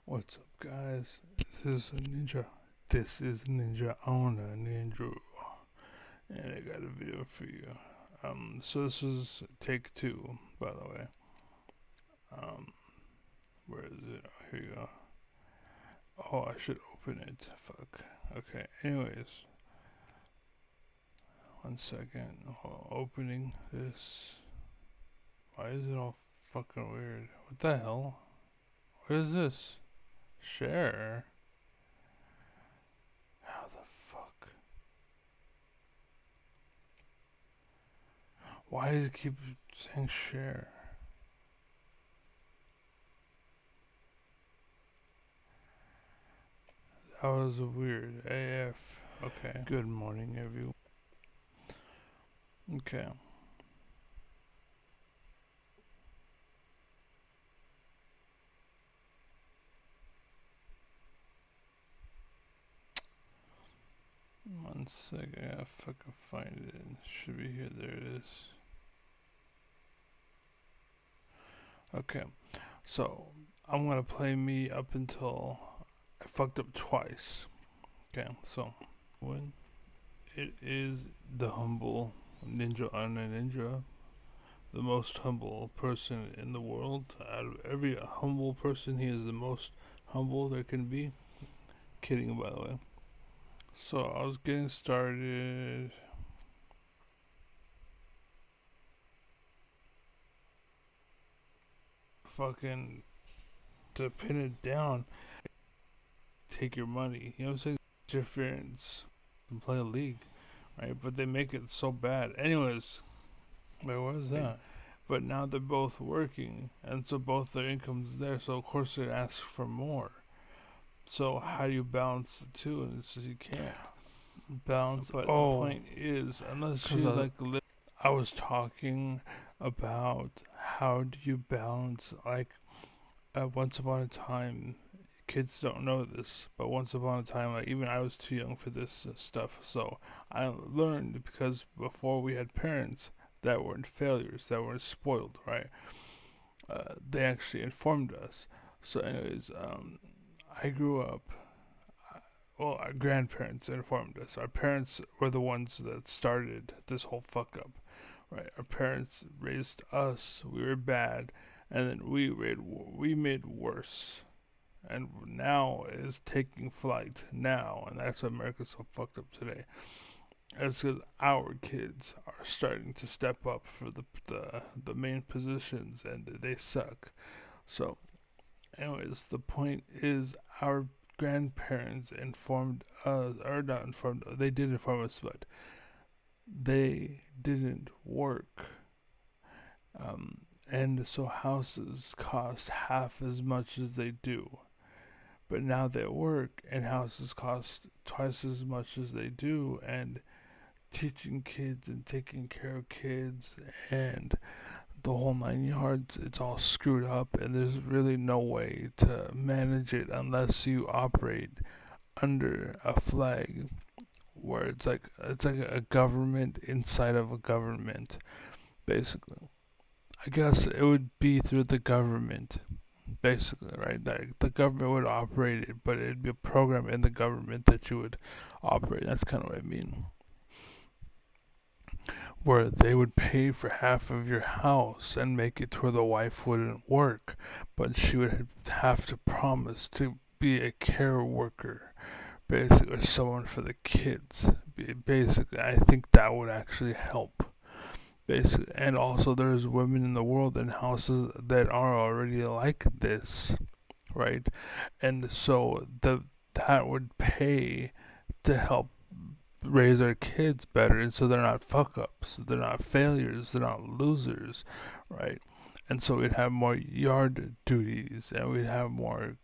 What's up, guys? This is Ninja. This is Ninja Owner Ninja, and I got a video for you. So this is take two, by the way. Um, where is it? Oh, here you go. Oh, I should open it. Fuck. Okay. Anyways, one second. Opening this. Why is it all fucking weird? What the hell? What is this? Share? How the fuck? Why does it keep saying share? That was weird. AF. Okay. Good morning, everyone. Okay. One second. If I can find it. It should be here. There it is. Okay. So, I'm going to play me up until I fucked up twice. Okay. So, when it is the humble ninja on a ninja, the most humble person in the world. Out of every humble person, he is the most humble there can be. Kidding, by the way. So I was getting started. Fucking to pin it down, take your money. You know what I'm saying? Interference and play a league, right? But they make it so bad. Anyways, where was that? But now they're both working, and so both their income's there. So of course they ask for more. So how do you balance the two? And it's just you can't balance. But the point is, unless you like live. I was talking about how do you balance like once upon a time. Kids don't know this, but once upon a time, like even I was too young for this stuff. So I learned because before we had parents that weren't failures, that weren't spoiled, right? They actually informed us. So, anyways, I grew up. Well, our grandparents informed us. Our parents were the ones that started this whole fuck up, right? Our parents raised us. We were bad, and then we made worse, and now is taking flight now, and that's why America's so fucked up today. It's because our kids are starting to step up for the main positions, and they suck. So, anyways, the point is our grandparents informed us, or not informed, they did inform us, but they didn't work. And so houses cost half as much as they do. But now they work, and houses cost twice as much as they do, and teaching kids and taking care of kids and the whole 9 yards, it's all screwed up, and there's really no way to manage it unless you operate under a flag where it's like a government inside of a government, basically. I guess it would be through the government, basically, right? That the government would operate it, but it'd be a program in the government that you would operate. That's kind of what I mean. Where they would pay for half of your house and make it to where the wife wouldn't work, but she would have to promise to be a care worker, basically, or someone for the kids. Basically, I think that would actually help. Basically, and also there's women in the world in houses that are already like this, right? And so that would pay to help raise our kids better, and so they're not fuck ups, they're not failures, they're not losers, right? And so we'd have more yard duties, and we'd have more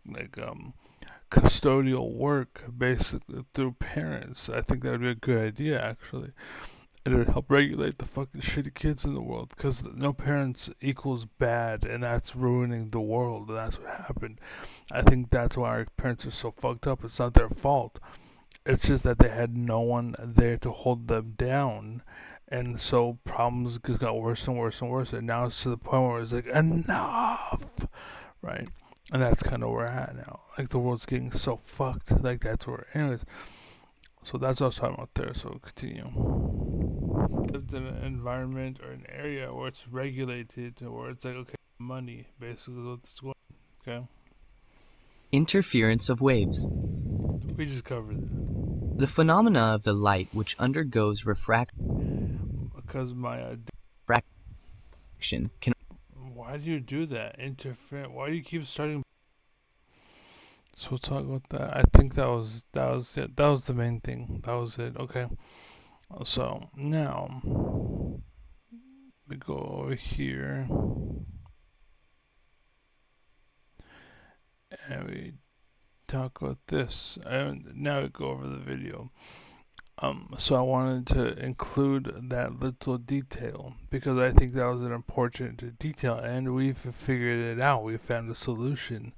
like custodial work basically through parents. I think that would be a good idea actually. It would help regulate the fucking shitty kids in the world because no parents equals bad, and that's ruining the world. And that's what happened. I think that's why our parents are so fucked up. It's not their fault. It's just that they had no one there to hold them down. And so problems just got worse and worse and worse. And now it's to the point where it's like, enough! Right? And that's kind of where we're at now. Like, the world's getting so fucked. Like, that's where. Anyways, so that's what I was talking about there. So continue. Lived in an environment or an area where it's regulated, where it's like, okay, money basically is what's going on. Okay? Interference of waves. We just covered that. The phenomena of the light which undergoes Because my refraction can. why do you do that? Interfere. Why do you keep starting? So we'll talk about that. I think that was it. That was the main thing. That was it. Okay. So now we go over here and we talk about this. And now we go over the video. So I wanted to include that little detail because I think that was an important detail, and we've figured it out. We found a solution,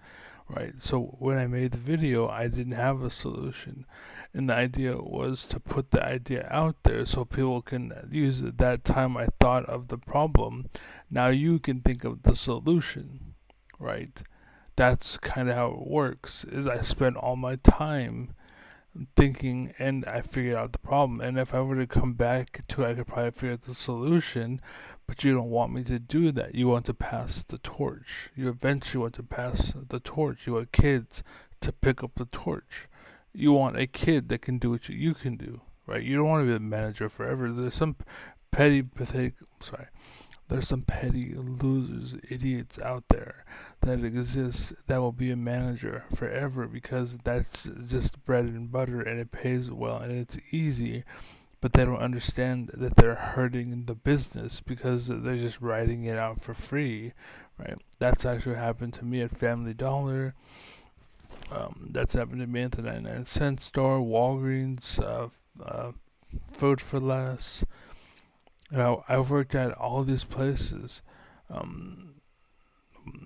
right? So when I made the video, I didn't have a solution, and the idea was to put the idea out there so people can use it. That time I thought of the problem, now you can think of the solution, right? That's kind of how it works. Is I spend all my time thinking and I figured out the problem. And if I were to come back to it, I could probably figure out the solution. But you don't want me to do that. You want to pass the torch. You eventually want to pass the torch. You want kids to pick up the torch. You want a kid that can do what you can do, right? You don't want to be the manager forever. There's some there's some petty losers, idiots out there that exist that will be a manager forever because that's just bread and butter and it pays well and it's easy, but they don't understand that they're hurting the business because they're just writing it out for free, right? That's actually happened to me at Family Dollar. That's happened to me at the 99-cent store, Walgreens, Food for Less. I've worked at all these places. Um,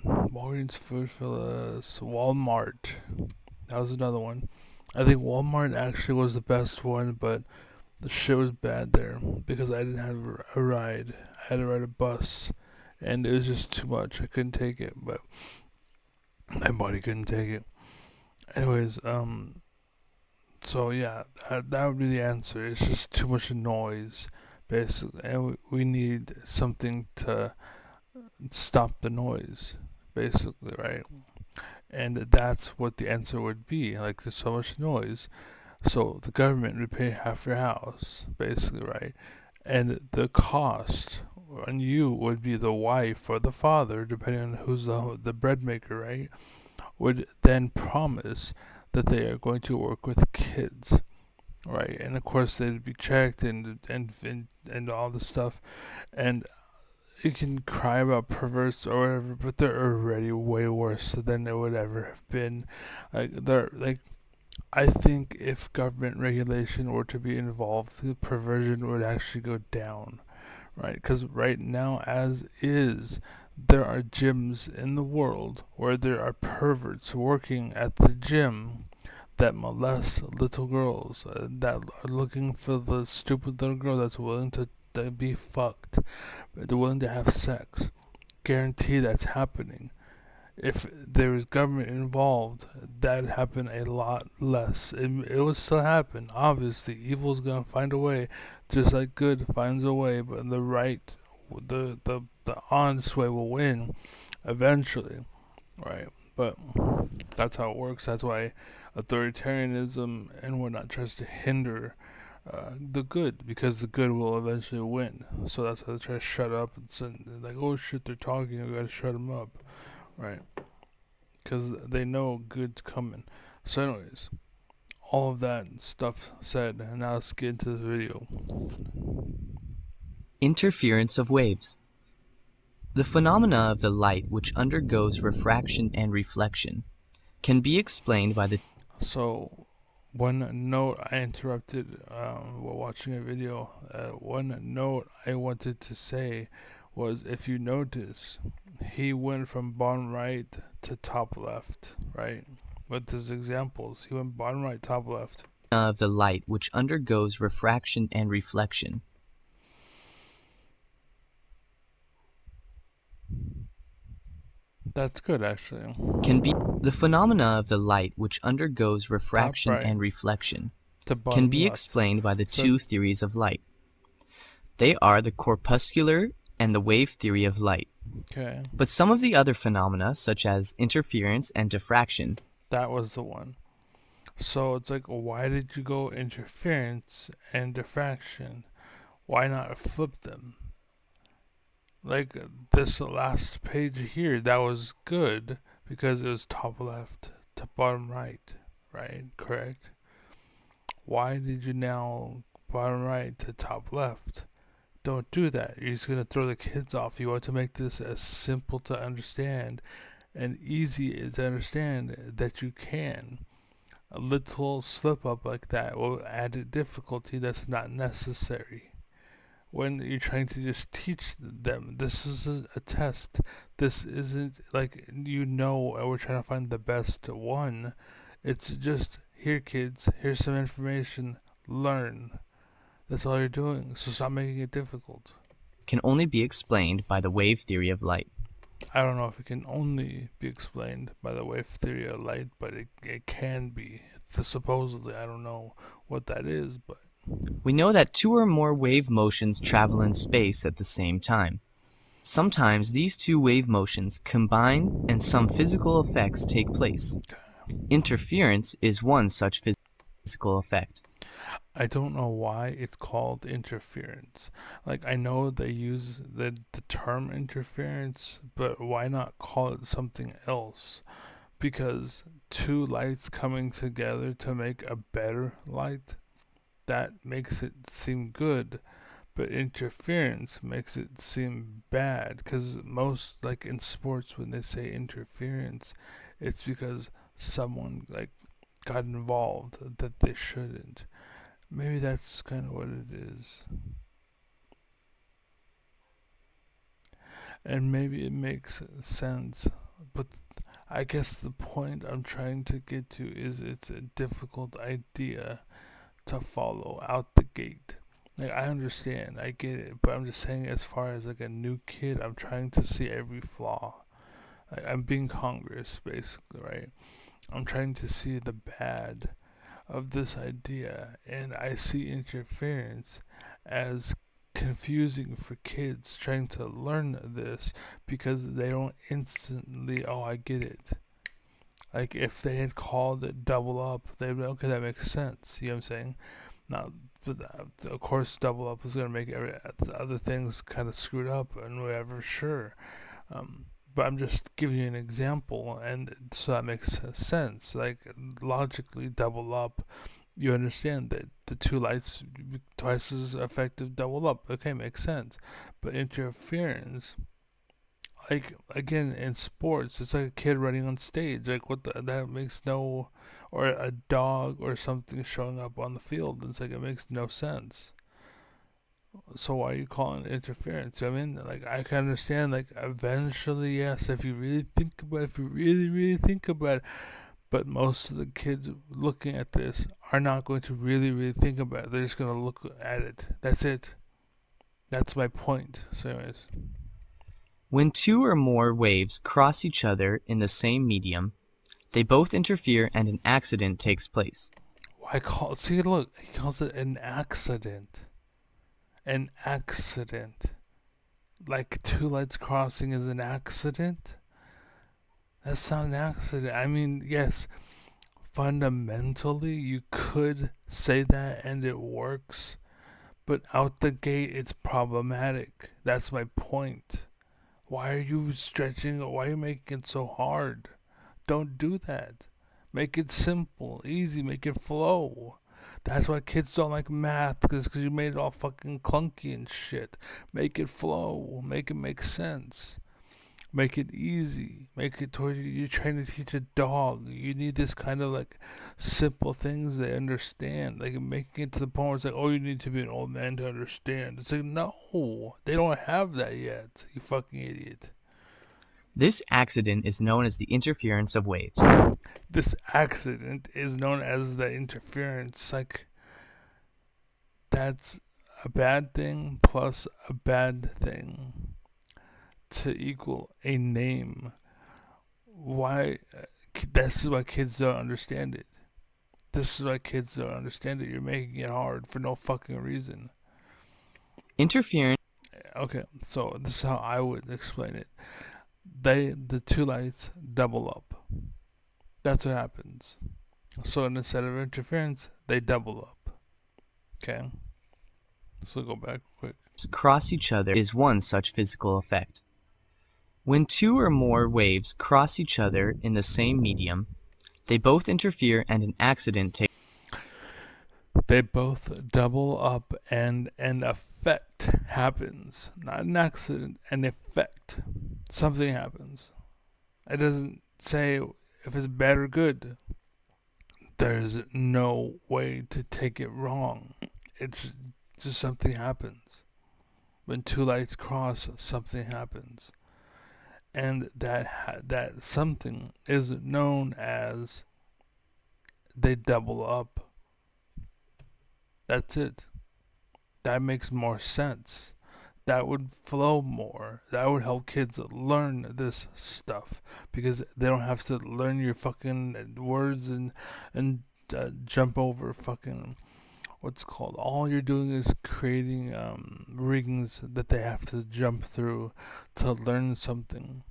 Walgreens, Food for Less, Walmart. That was another one. I think Walmart actually was the best one, but the shit was bad there because I didn't have a ride. I had to ride a bus, and it was just too much. I couldn't take it, but my body couldn't take it. Anyways, so yeah, that would be the answer. It's just too much noise, basically, and we need something to stop the noise, basically, right? And that's what the answer would be. Like, there's so much noise, so the government would pay half your house, basically, right? And the cost on you would be the wife or the father, depending on who's the bread maker, right? Would then promise that they are going to work with kids, right? And of course they'd be checked and all the stuff, and you can cry about perverse or whatever, but they're already way worse than they would ever have been. They're like, I think if government regulation were to be involved, the perversion would actually go down, right? Because right now, as is, there are gyms in the world where there are perverts working at the gym that molest little girls, that are looking for the stupid little girl that's willing to be fucked. They're willing to have sex. Guarantee that's happening. If there was government involved, that'd happen a lot less. It would still happen. Obviously, evil's gonna find a way, just like good finds a way. But the right, the honest way will win, eventually, right? But that's how it works. That's why authoritarianism and whatnot tries to hinder the good, because the good will eventually win. So that's why they try to shut up and send, like, oh shit, they're talking, we gotta shut them up, right? Because they know good's coming. So, anyways, all of that stuff said, and now let's get into the video. Interference of waves. The phenomena of the light which undergoes refraction and reflection can be explained by the. So, one note I interrupted while watching a video. One note I wanted to say was, if you notice, he went from bottom right to top left, right? With his examples, he went bottom right, top left. Of the light which undergoes refraction and reflection. That's good, actually. can be the phenomena of the light which undergoes Top refraction right and reflection to can bottom be left. explained by the So two theories of light. They are the corpuscular and the wave theory of light. okay, But some of the other phenomena, such as interference and diffraction, that was the one. So it's like, why did you go interference and diffraction? Why not flip them? Like this last page here, that was good because it was top left to bottom right, right? Correct? Why did you now bottom right to top left? Don't do that. You're just going to throw the kids off. You want to make this as simple to understand and easy to understand that you can. A little slip up like that will add a difficulty that's not necessary. When you're trying to just teach them, this is a test. This isn't like, we're trying to find the best one. It's just, here, kids, here's some information, learn. That's all you're doing. So stop making it difficult. can only be explained by the wave theory of light. I don't know if it can only be explained by the wave theory of light, but it can be. Supposedly, I don't know what that is, but We know that two or more wave motions travel in space at the same time. Sometimes these two wave motions combine and some physical effects take place. Interference is one such physical effect. I don't know why it's called interference. Like, I know they use the term interference, but why not call it something else? Because two lights coming together to make a better light, that makes it seem good. But interference makes it seem bad. Because most, like in sports, when they say interference, it's because someone, like, got involved that they shouldn't. Maybe that's kind of what it is. And maybe it makes sense. But I guess the point I'm trying to get to is it's a difficult idea to follow out the gate. Like, I understand, I get it, but I'm just saying, as far as like a new kid, I'm trying to see every flaw. I'm being Congress, basically, right? I'm trying to see the bad of this idea, and I see interference as confusing for kids trying to learn this because they don't instantly, oh, I get it. Like, if they had called it double up, they'd be okay, that makes sense. You know what I'm saying? Now, of course, double up is going to make other things kind of screwed up and whatever, sure. But I'm just giving you an example, and so that makes sense. Like, logically, double up, you understand that the two lights twice as effective double up. Okay, makes sense. But interference, like, again, in sports, it's like a kid running on stage. Like, that makes no, or a dog or something showing up on the field. It's like, it makes no sense. So why are you calling it interference? I mean, like, I can understand, like, eventually, yes, if you really think about it, if you really, really think about it, but most of the kids looking at this are not going to really, really think about it. They're just going to look at it. That's it. That's my point. So, anyways. When two or more waves cross each other in the same medium, they both interfere and an accident takes place. Why call it? See, look, he calls it an accident. An accident. Like two lights crossing is an accident? That's not an accident. I mean, yes, fundamentally, you could say that and it works, but out the gate, it's problematic. That's my point. Why are you stretching? Why are you making it so hard? Don't do that. Make it simple, easy, make it flow. That's why kids don't like math, because you made it all fucking clunky and shit. Make it flow, make it make sense. Make it easy. Make it toward you're trying to teach a dog. You need this kind of like simple things they understand. Like making it to the point where it's like, oh, you need to be an old man to understand. It's like, no, they don't have that yet. You fucking idiot. This accident is known as the interference of waves. This accident is known as the interference. Like, that's a bad thing plus a bad thing to equal a name. why? This is why kids don't understand it. This is why kids don't understand it. You're making it hard for no fucking reason. Interference Okay, so this is how I would explain it. The two lights double up. That's what happens. So instead of interference, they double up. Okay. So go back quick. cross each other is one such physical effect. When two or more waves cross each other in the same medium, they both interfere and an accident takes. They both double up and an effect happens. Not an accident, an effect. Something happens. It doesn't say if it's bad or good. There's no way to take it wrong. It's just something happens. When two lights cross, something happens. And that something is known as they double up. That's it. That makes more sense. That would flow more. That would help kids learn this stuff because they don't have to learn your fucking words and jump over fucking what's called. All you're doing is creating rings that they have to jump through to learn something,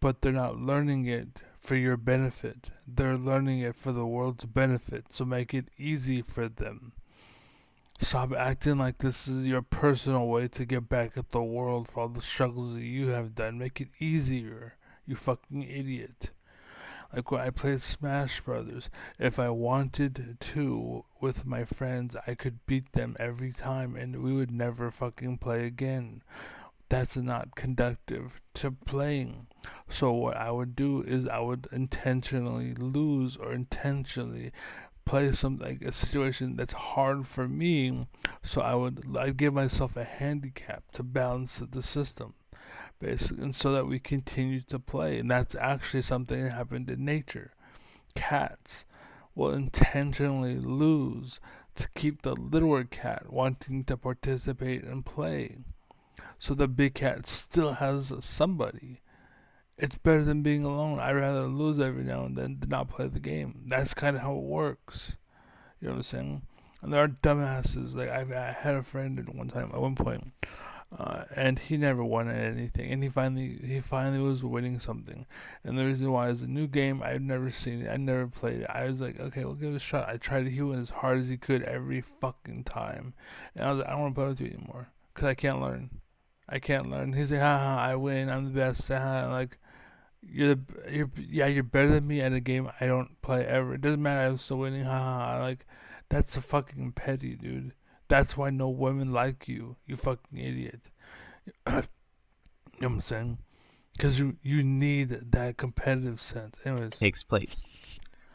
but they're not learning it for your benefit. They're learning it for the world's benefit. So make it easy for them. Stop acting like this is your personal way to get back at the world for all the struggles that you have done. Make it easier, you fucking idiot. Like when I played Smash Brothers, if I wanted to with my friends, I could beat them every time and we would never fucking play again. That's not conducive to playing. So what I would do is I would intentionally lose or intentionally play something like a situation that's hard for me, so I'd give myself a handicap to balance the system, basically, and so that we continue to play. And that's actually something that happened in nature. Cats will intentionally lose to keep the littler cat wanting to participate and play, so the big cat still has somebody. It's better than being alone. I'd rather lose every now and then than not play the game. That's kind of how it works. You know what I'm saying? And there are dumbasses. Like I had a friend at one point, and he never won at anything. And he finally was winning something. And the reason why is a new game. I've never seen it. I never played it. I was like, okay, we'll give it a shot. I tried to. He went as hard as he could every fucking time. And I was like, I don't want to play with you anymore because I can't learn. I can't learn. He's like, haha, I win. I'm the best. Haha. Like, you're better than me at a game I don't play ever. It doesn't matter. I'm still winning. Haha. Like, that's a fucking petty, dude. That's why no women like you. You fucking idiot. You know what I'm saying? Because you need that competitive sense. Anyways, takes place.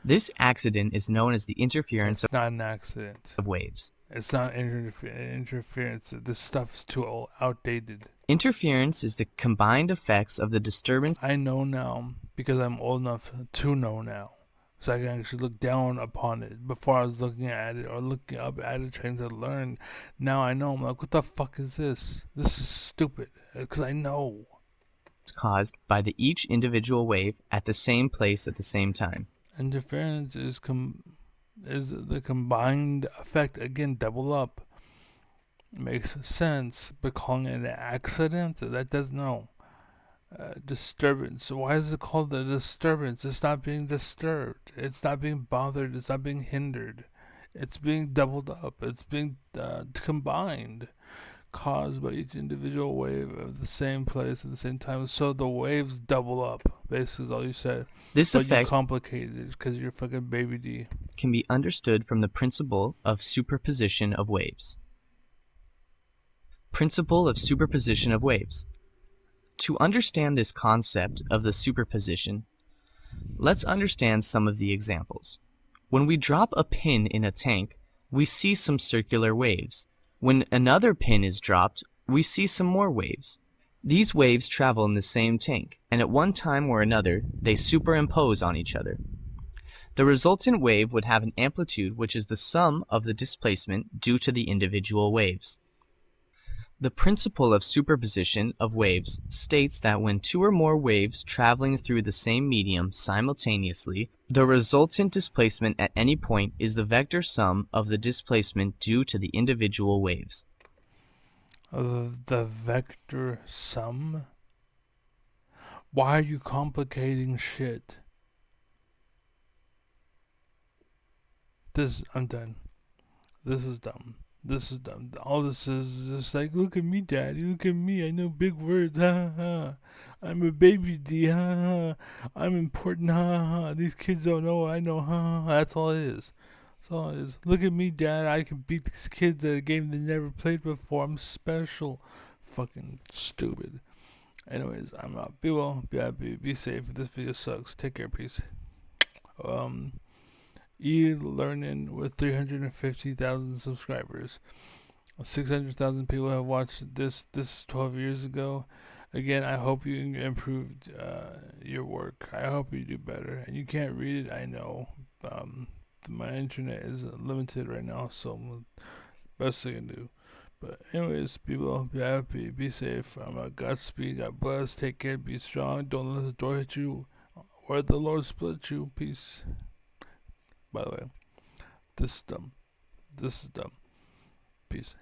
This accident is known as the interference it's not an accident. of waves. It's not interference. This stuff is too outdated. Interference is the combined effects of the disturbance. I know now because I'm old enough to know now. So I can actually look down upon it. Before I was looking at it or looking up at it trying to learn. Now I know. I'm like, what the fuck is this? This is stupid. Because I know. Caused by each individual wave at the same place at the same time. Interference is the combined effect. Again, double up. It makes sense. But calling it an accident? That does no. Disturbance. Why is it called a disturbance? It's not being disturbed. It's not being bothered. It's not being hindered. It's being doubled up. It's being combined, caused by each individual wave of the same place at the same time. So the waves double up. Basically, is all you said. This but effect you complicated it because you're fucking baby D. Can be understood from the principle of superposition of waves. Principle of superposition of waves. To understand this concept of the superposition, let's understand some of the examples. When we drop a pin in a tank, we see some circular waves. When another pin is dropped, we see some more waves. These waves travel in the same tank, and at one time or another, they superimpose on each other. The resultant wave would have an amplitude which is the sum of the displacement due to the individual waves. The principle of superposition of waves states that when two or more waves traveling through the same medium simultaneously, the resultant displacement at any point is the vector sum of the displacement due to the individual waves. The vector sum? Why are you complicating shit? I'm done. This is dumb. This is dumb. All this is just like, look at me, daddy. Look at me. I know big words. Ha ha. I'm a baby D. Ha ha. I'm important. Ha ha. These kids don't know what I know. Ha ha. That's all it is. That's all it is. Look at me, dad. I can beat these kids at a game they never played before. I'm special. Fucking stupid. Anyways, I'm out. Be well. Be happy. Be safe. This video sucks. Take care. Peace. E-learning with 350,000 subscribers. 600,000 people have watched this. This 12 years ago. Again, I hope you improved your work. I hope you do better. And you can't read it, I know. My internet is limited right now, so best I can do. But anyways, people, be happy, be safe. Godspeed, God bless, take care, be strong. Don't let the door hit you or the Lord split you. Peace. By the way, this is dumb. This is dumb. Peace.